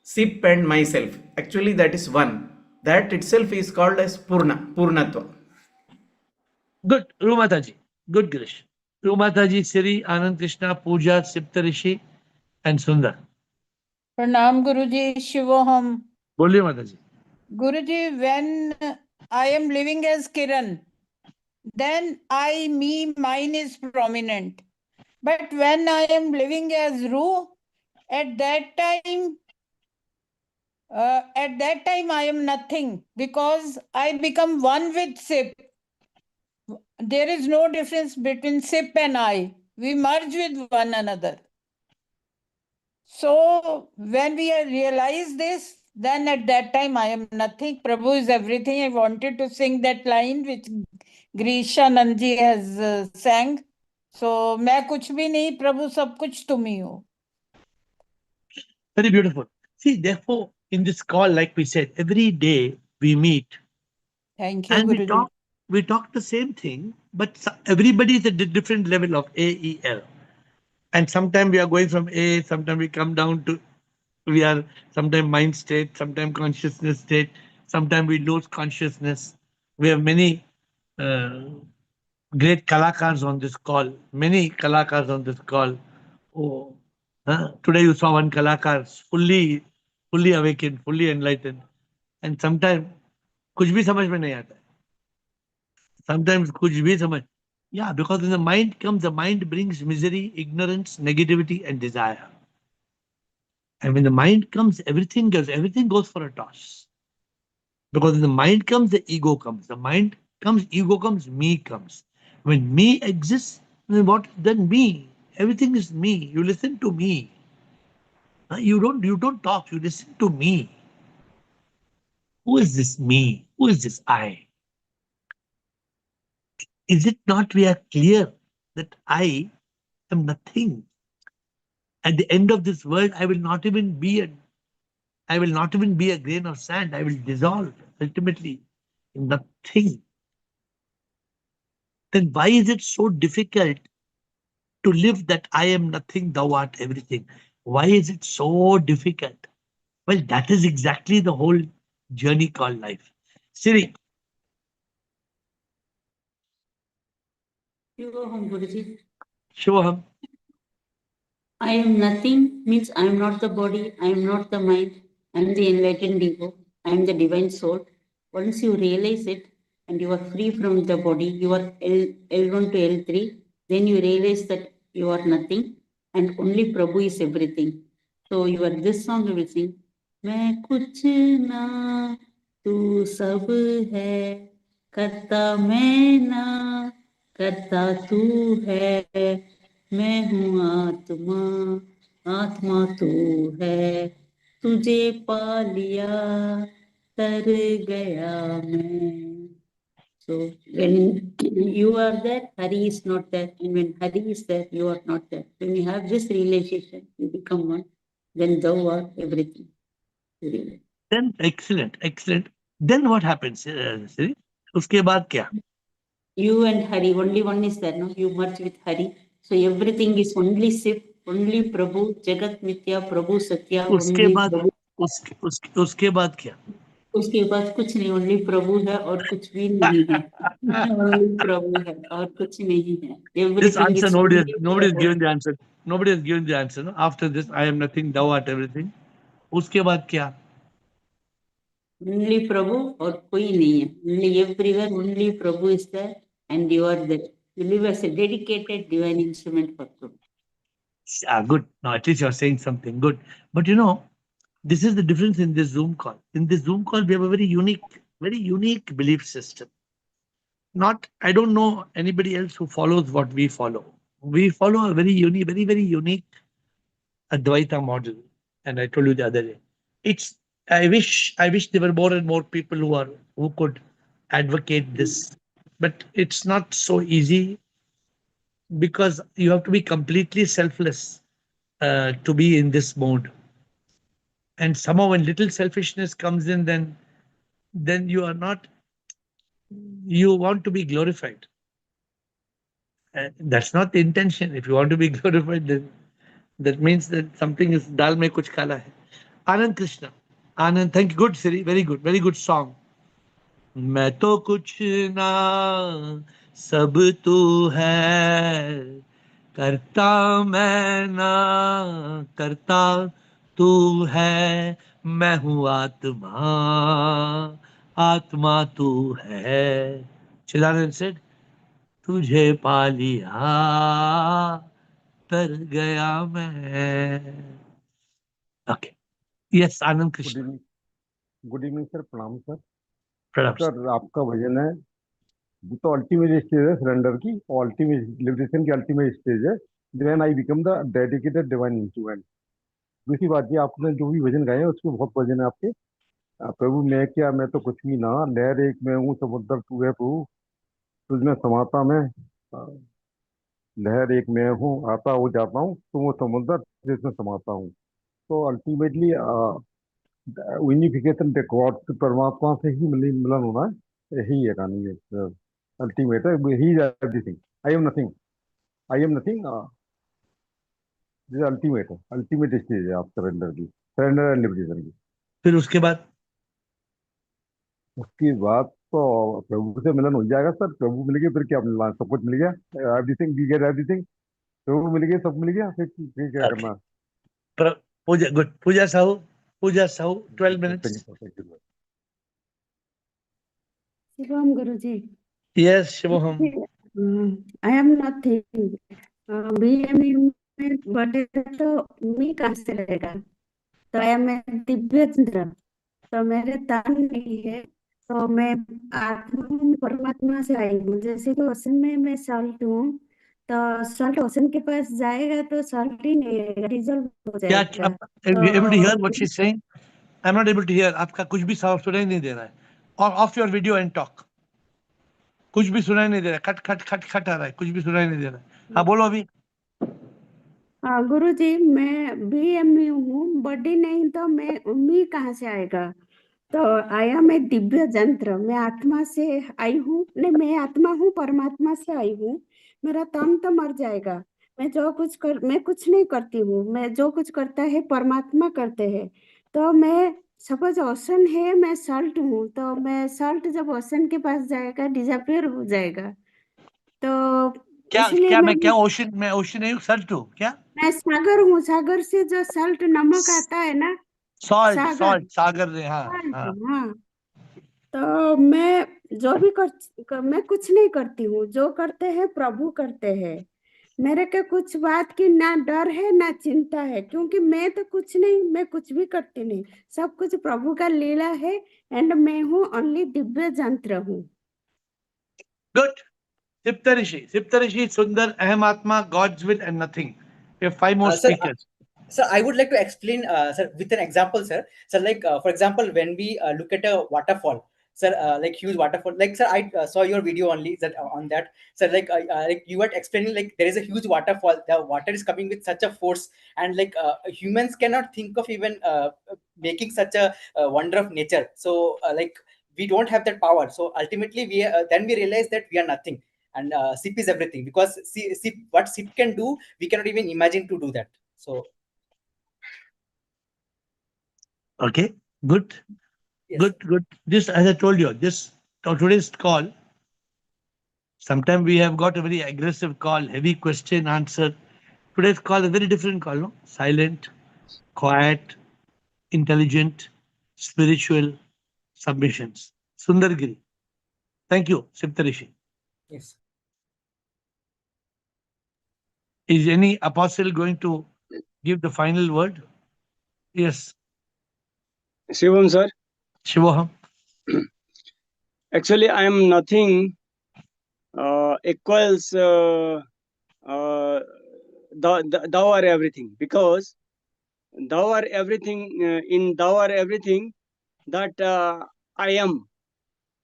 SIP and myself. Actually, that is one. That itself is called as Purna, Purnatva. Good. Rumataji. Good, Girish. Rumataji, Siri, Anand Krishna, Pooja, Siptarishi, and Sundar. प्रणाम गुरुजी शिवोहम बोलिए माताजी. गुरुजी when I am living as Kiran then I me mine is prominent but when I am living as Ru at that time I am nothing because I become one with Sip. There is no difference between Sip and I. We merge with one another. So when we realize this, then at that time I am nothing. Prabhu is everything. I wanted to sing that line which Grisha Nandji has sang. So मैं कुछ भी नहीं प्रभु सब कुछ तुम ही हो. Very beautiful. See, therefore, in this call, like we said, every day we meet. Thank you, And Guruji. we talk the same thing, but everybody is at a different level of AEL. And sometimes we are going from A, sometimes we come down to, we are sometimes mind state, sometimes consciousness state, sometimes we lose consciousness. We have many great kalakars on this call, many kalakars on this call. Oh, today you saw one kalakar fully awakened, fully enlightened. And sometimes कुछ भी समझ में नहीं आता. Sometimes कुछ भी समझ. Yeah, because when the mind comes, the mind brings misery, ignorance, negativity, and desire. And when the mind comes, everything goes for a toss. Because when the mind comes, the ego comes. The mind comes, ego comes, me comes. When me exists, then what? Then me. Everything is me. You listen to me. You don't talk. You listen to me. Who is this me? Who is this I? Is it not we are clear that I am nothing? At the end of this world, I will not even be a grain of sand. I will dissolve ultimately in nothing. Then why is it so difficult to live that I am nothing, thou art everything? Why is it so difficult? Well, that is exactly the whole journey called life. Siri. You go home, Guruji. Shoham. I am nothing means I am not the body, I am not the mind, I am the enlightened ego, I am the divine soul. Once you realize it and you are free from the body, you are L1 to L3, then you realize that you are nothing and only Prabhu is everything. So you are this song you will sing. मैं कुछ ना तू सब है करता मैं ना करता तू है मैं हूँ आत्मा आत्मा तू है तुझे पा लिया तर गया मैं. So when you are there, Hari is not there. And when Hari is there, you are not there. When you have this realization, you become one. Then thou art everything. Really. Then excellent. Then what happens, Siri? उसके बाद क्या? You and Hari, only one is there, no? You merge with Hari. So everything is only Shiv, only Prabhu, Jagat Mithya, Prabhu Satya, उसके only बाद Prabhu. उसके बाद क्या? उसके बाद कुछ नहीं, only प्रभु है और कुछ भी नहीं है. only प्रभु है और कुछ नहीं है. This Everything answer is nobody has only given the answer. Nobody has given the answer. No? After this, I am nothing, thou art everything. उसके बाद क्या? only प्रभु और कोई नहीं है. Only everywhere, only Prabhu is there and you are there. You live as a dedicated divine instrument for Prabhu. Good. Now at least you're saying something good. But this is the difference in this Zoom call. In this Zoom call, we have a very unique belief system. I don't know anybody else who follows what we follow. We follow a very unique Advaita model. And I told you the other day. I wish there were more and more people who could advocate this. But it's not so easy because you have to be completely selfless to be in this mode. And somehow when little selfishness comes in, then you want to be glorified. That's not the intention. If you want to be glorified, then that means that something is dal mein kuch kala hai. Anand Krishna. Anand, thank you. Good, Siri. Very good song. मैं तो कुछ ना सब तू है करता मैं ना करता तू है मैं हूँ आत्मा आत्मा तू है. Chidanand said, तुझे पा लिया तर गया मैं. Okay. Yes, Anand Krishna. Good evening sir. प्रणाम सर. Pranam. सर आपका भजन है ये तो अल्टीमेट स्टेज है सरेंडर की, अल्टीमेट लिबरेशन की अल्टीमेट स्टेज है. Then I become the dedicated divine instrument. दूसरी बात ये आपने जो भी भजन गाए हैं उसमें बहुत भजन है आपके. प्रभु मैं क्या, मैं तो कुछ भी ना, लहर एक मैं हूँ, समुद्र तू है प्रभु, तुझमें समाता मैं. लहर एक मैं हूँ, आता हो जाता हूँ, तुम वो समुद्र जिसमें समाता हूँ. तो अल्टीमेटली यूनिफिकेशन गॉड परमात्मा से ही मिलन होना है. यही है कहानी है. अल्टीमेट है, he is everything. I am nothing. I am nothing. Ultimate है, अल्टीमेट स्टेज है आप सरेंडर की, सरेंडर एंड लिबरेशन की. फिर उसके बाद उसके बाद तो प्रभु से मिलन हो जाएगा सर. प्रभु मिल गए फिर क्या मिलना है, सब कुछ मिल गया. Everything we get everything. प्रभु मिल गए, सब मिल गया, फिर क्या करना है. Puja, good. Puja Sahu, 12 minutes. Thank you. Shivam Guruji. Yes, Shivoham. I am nothing. BME में बटे तो मी कहाँ से रहेगा? तो आई एम दिव्य चंद्र, तो मेरे तन नहीं है, तो मैं आत्मा हूँ, परमात्मा से आई हूँ। जैसे कि ओशन में मैं सॉल्ट हूँ, तो सॉल्ट ओशन के पास जाएगा तो सॉल्ट ही नहीं रहेगा, डिजोल्व हो क्या जाएगा। able to hear तो what she's saying? I'm not able to hear. आपका कुछ भी साफ सुनाई नहीं दे रहा है. और of your video and talk. कुछ भी सुनाई नहीं दे रहा है. खट खट खट खट आ रहा है. कुछ भी सुनाई नहीं दे रहा है. हाँ बोलो अभी. गुरु जी, मैं BME हूँ, बॉडी नहीं तो मैं मी कहाँ से आएगा? तो आया मैं दिव्य यंत्र, मैं आत्मा से आई हूँ, नहीं मैं आत्मा हूँ, परमात्मा से आई हूँ। मेरा तन तो मर जाएगा, मैं कुछ नहीं करती हूँ, मैं जो कुछ करता है परमात्मा करते हैं। तो मैं सपोज ओशन है, मैं सॉल्ट हूँ, तो मैं सॉल्ट जब ओशन के पास जाएगा डिसअपियर हो जाएगा। तो क्या इसलिए क्या मैं क्या ओशन में ओशन नहीं हूँ, सल्ट हूँ क्या? मैं सागर हूँ, सागर से जो सॉल्ट नमक आता है ना, सॉल्ट सागर सॉल्ट सागर ने. हाँ सॉल्ट, हाँ. हाँ। तो मैं जो भी मैं कुछ नहीं करती हूँ, जो करते हैं प्रभु करते हैं। मेरे के कुछ बात की ना डर है ना चिंता है, क्योंकि मैं तो कुछ नहीं, मैं कुछ भी करती नहीं, सब कुछ प्रभु का लीला है। एंड मैं हूँ ओनली दिव्य यंत्र हूँ। Good. Siptarishi, Sundar, Ahem Atma, God's will and nothing. We have 5 more Sir, speakers. sir, I would like to explain, sir, with an example, sir. So, like, for example, when we look at a waterfall, sir, like huge waterfall, like, sir, I saw your video only that on that. So, like you were explaining, like there is a huge waterfall. The water is coming with such a force, and like humans cannot think of even making such a wonder of nature. So, like we don't have that power. So ultimately, we then we realize that we are nothing, and SIP is everything, because SIP, what SIP can do, we cannot even imagine to do that. So. Okay, good. Yes, Good, sir. good. This, as I told you, this today's call, sometimes we have got a very aggressive call, heavy question answer. Today's call is a very different call, no? Silent, quiet, intelligent, spiritual submissions. Sundargiri. Thank you, Siptarishi. Yes. Is any apostle going to give the final word? Yes, Shivam sir, Shivoham. actually I am nothing equals thou are everything, because thou are everything, in thou are everything, that I am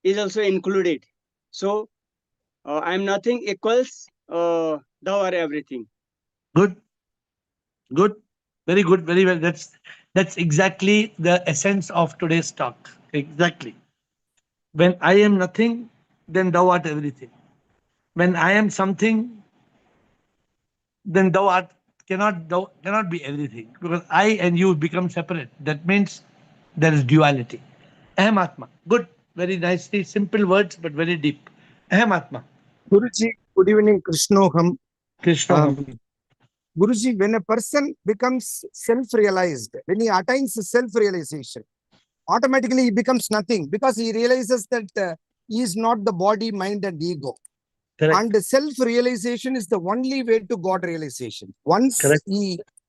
is also included. So I am nothing equals thou are everything. Good, good, very good, very well. That's exactly the essence of today's talk. Exactly. When I am nothing, then thou art everything. When I am something, then thou cannot be everything, because I and you become separate. That means there is duality. Aham Atma. Good, very nicely, simple words but very deep. Aham Atma. Guruji, good evening, Krishnoham. Krishnoham. Guruji, when a person becomes self-realized, when he attains self-realization, automatically he becomes nothing, because he realizes that he is not the body, mind, and ego. Correct. And self-realization is the only way to God realization. Correct.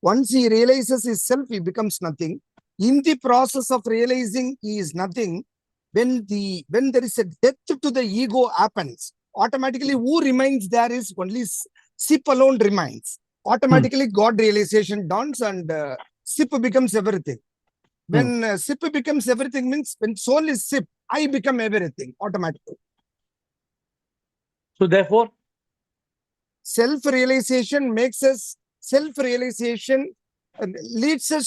Once he realizes his self, he becomes nothing. In the process of realizing he is nothing, when there is a death to the ego happens, automatically who remains there is only SIP alone remains. Automatically God realization dawns, and SIP becomes everything. When SIP becomes everything means when soul is SIP, I become everything automatically. So therefore, self-realization leads us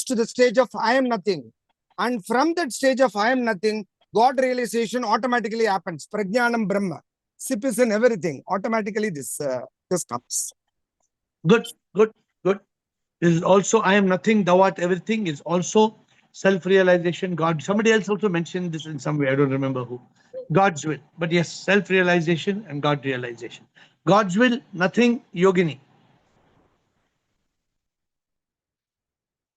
to the stage of I am nothing. And from that stage of I am nothing, God realization automatically happens. Prajnanam Brahma. SIP is in everything. Automatically this comes. good, good, good. This is also I am nothing, thou art everything is also self-realization. God, somebody else also mentioned this in some way, I don't remember who. God's will. But yes, self-realization and God realization. God's will, nothing, yogini.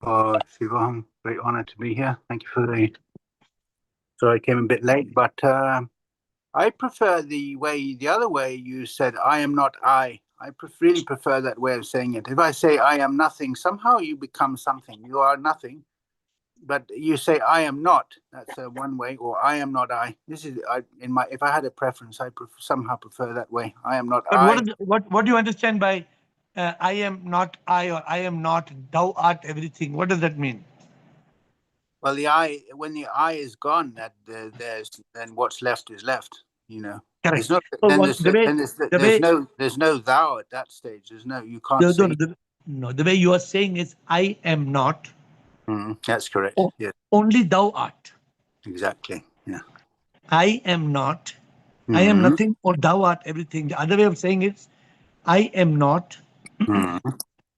Shivam, great honor to be here. Thank you for the. Sorry, I came a bit late, but I prefer the other way you said, I am not I. I really prefer that way of saying it. If I say I am nothing, somehow you become something. You are nothing. but you say I am not. That's one way, or I am not I. This is if I had a preference, I somehow prefer that way. I am not But I. what do you understand by I am not I, or I am not thou art everything? What does that mean? Well, the I, when the I is gone, that there's then what's left is left. You know, there's Correct. no So then what, there's no thou at that stage. You can't say. The way you are saying is I am not. That's correct. Yes, Only thou art. exactly. Yeah. I am not. I am nothing, or thou art everything. The other way of saying it is I am not.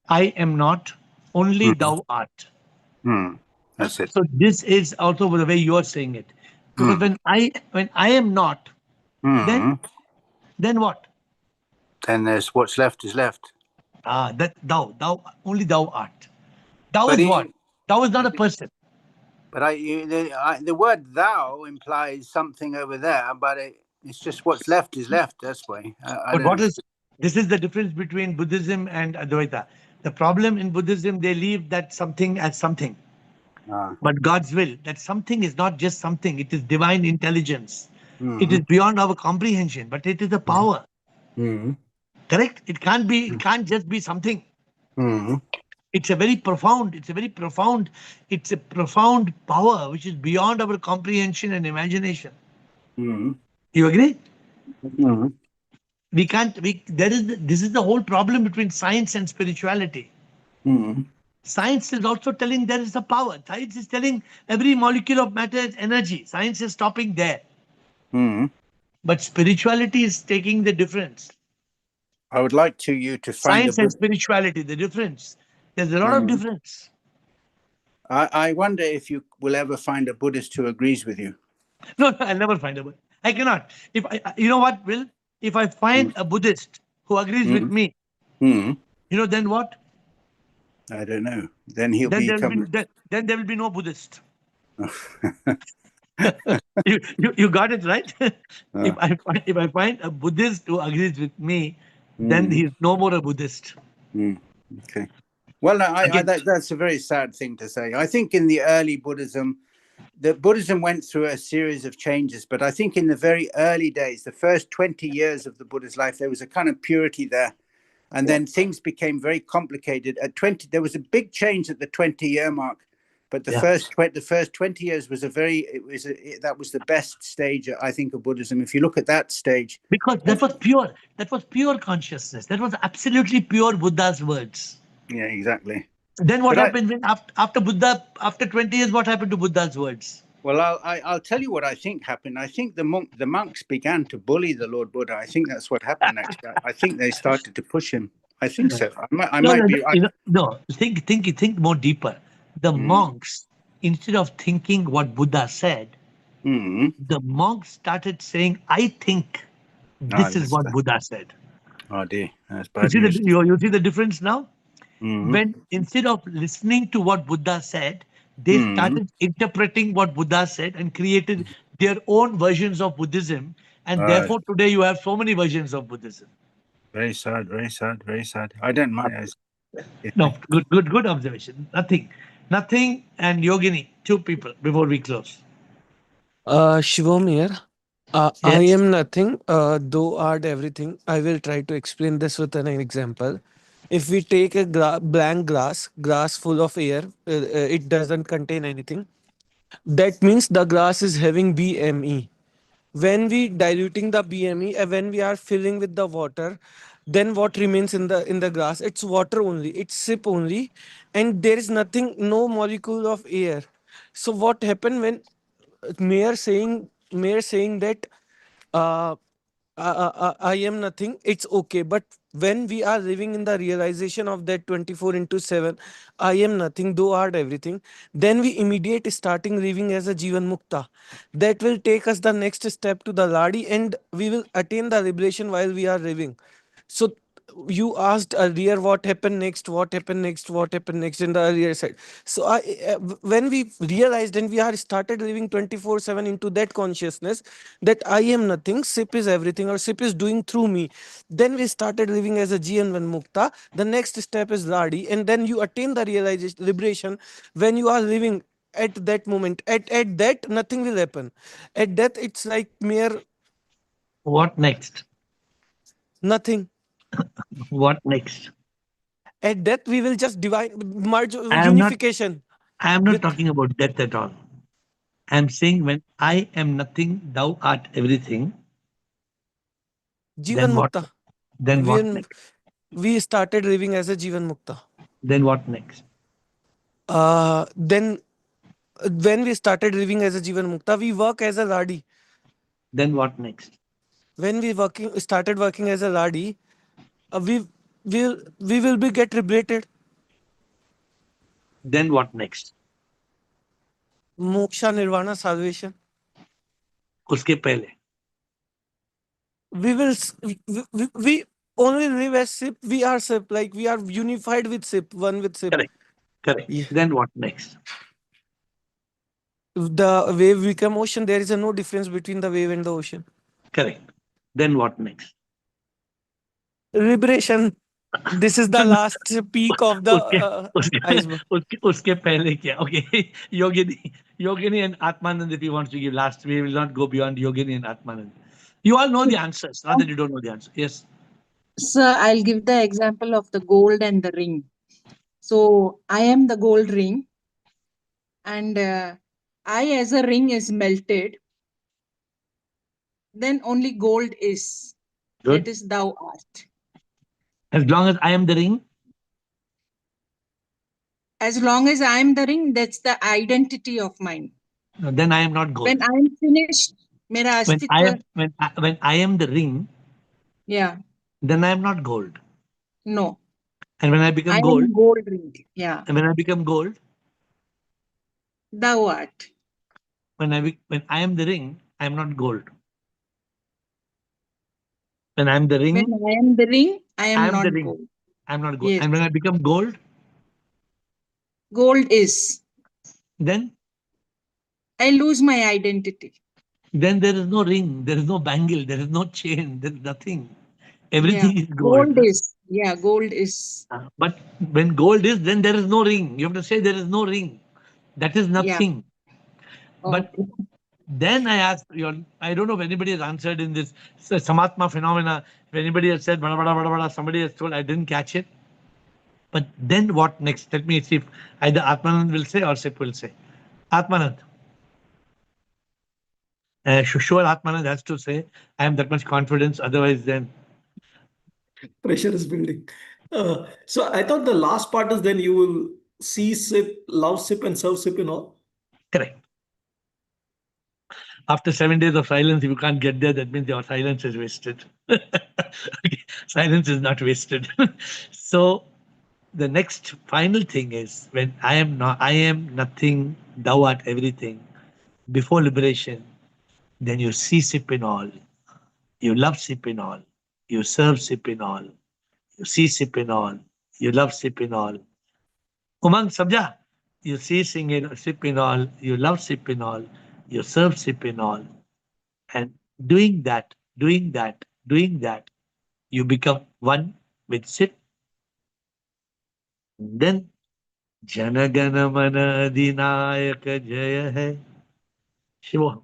I am not. Only thou art. That's it. So this is also the way you are saying it. Because when I am not, then what? Then there's what's left is left. That thou only thou art. Thou But is what? Thou is not a person. But the word thou implies something over there, but it's just what's left is left. That's why. But this is the difference between Buddhism and Advaita. The problem in Buddhism, they leave that something as something. But God's will, that something is not just something, it is divine intelligence. It is beyond our comprehension, but it is a power. Correct? It can't just be something. It's a profound power which is beyond our comprehension and imagination. You agree? This is the whole problem between science and spirituality. Science is also telling there is a power. Science is telling every molecule of matter is energy. Science is stopping there. But spirituality is taking the difference. I would like you to find science and spirituality, the difference. There's a lot of difference. I wonder if you will ever find a Buddhist who agrees with you. No, I'll never find a Buddhist. I cannot. You know what, Will? If I find a Buddhist who agrees with me, you know, then what? I don't know. Then he'll become. Then there will be no Buddhist. you got it right. If I find a Buddhist who agrees with me, then he's no more a Buddhist. Okay. Well, that's a very sad thing to say. I think in the early Buddhism went through a series of changes, but I think in the very early days, the first 20 years of the Buddha's life, there was a kind of purity there. And then things became very complicated. At 20, there was a big change at the 20-year mark, but the first 20 years was that was the best stage, I think, of Buddhism. If you look at that stage, because that was pure consciousness. That was absolutely pure Buddha's words. Yeah, exactly. Then what happened when after 20 years? What happened to Buddha's words? Well, I'll tell you what I think happened. I think the monks began to bully the Lord Buddha. I think that's what happened. Actually, I think they started to push him. I think so. I might be. Think more deeper. The monks, instead of thinking what Buddha said, the monks started saying, "I think this is what Buddha said." Oh dear, that's bad you news. You see the difference now? When instead of listening to what Buddha said, they started interpreting what Buddha said and created their own versions of Buddhism. And therefore, today you have so many versions of Buddhism. Very sad, very sad, very sad. I don't mind. No, good observation. Nothing. And Yogini, two people before we close. Shivom here. I am nothing, though art everything. I will try to explain this with an example. If we take a blank grass full of air, it doesn't contain anything. That means the grass is having BME. When we diluting the BME, when we are filling with the water, then what remains in the grass? It's water only. It's sip only, and there is nothing, no molecule of air. So what happened when mayor saying that uh, I am nothing, it's okay. But when we are living in the realization of that 24 into 7, I am nothing, though art everything, then we immediate starting living as a Jivan Mukta. That will take us the next step to the Ladi, and we will attain the liberation while we are living. So you asked earlier what happened next, in the earlier side. So when we realized and we are started living 24/7 into that consciousness that I am nothing, SIP is everything, or SIP is doing through me, then we started living as a Jivan Mukta. The next step is Ladi, and then you attain the realization liberation when you are living at that moment. At that, nothing will happen. At that, it's like mere What next? nothing. What next? At that, we will just divine merge I am not unification not with talking about death at all. I am saying when I am nothing, thou art everything, Jivan then what? Mukta. Then what When next? we started living as a Jivan Mukta. Then what next? Then when we started living as a Jivan Mukta, we work as a Radi. Then what next? When we started working as a Radi, we will be get liberated. Then what next? Moksha, Nirvana, salvation. उसके पहले. We will we only live as SIP. We are SIP, like we are unified with SIP, one with SIP. Correct. Yeah. Then what next? The wave become ocean. There is no difference between the wave and the ocean. Correct. Then what next? Liberation. This is the last peak of the iceberg. उसके पहले क्या? Okay, Yogini and Atmanand, if he wants to give last, we will not go beyond Yogini and Atmanand. You all know the answers, not that you don't know the answer. Yes. Sir, I'll give the example of the gold and the ring. So I am the gold ring, and I as a ring is melted. Then only gold is. Good. That is thou art. As long as I am the ring, As long as I am the ring, that's the identity of mine. then I am not gold. When I am finished, mera When I astitva, am when I am the ring, yeah, then I am not gold. no, And when I I become am gold, gold ring. Yeah, and when I become gold, thou art. when I am the ring, I am not gold. When I am the When ring, I am the ring, I I am am the not ring. gold. I am not gold. Yes, And when I become gold, gold is. then I lose my identity. there is no ring, there is no bangle, there is no chain, there is nothing. Yeah, Everything is gold gold. is. Yeah, gold is. But when gold is, then there is no ring. You have to say there is no ring. That is Yeah. nothing. But Okay. then I asked you, I don't know if anybody has answered in this Samatma phenomena. If anybody has said, bada, bada, bada, bada, somebody has told, I didn't catch it. But then what next? Let me see if either Atmanand will say or Sip will say. Atmanand. Sure, Atmanand has to say. I am that much confidence. Otherwise, then. Pressure is building. So I thought the last part is then you will see SIP, love SIP, and serve SIP and all. Correct. After 7 days of silence, if you can't get there, that means your silence is wasted. Okay. Silence is not wasted. So the next final thing is when I am nothing, thou art everything. Before liberation, then you see sip in all, you love sip in all, you serve sip in all, you see sip in all, you love sip in all. Umang sabja, you see sip in all, you love sip in all, you serve sip in all. And doing that, you become one with sip. Then Janagana Mana Adinayak Jaya Hai. Shiva.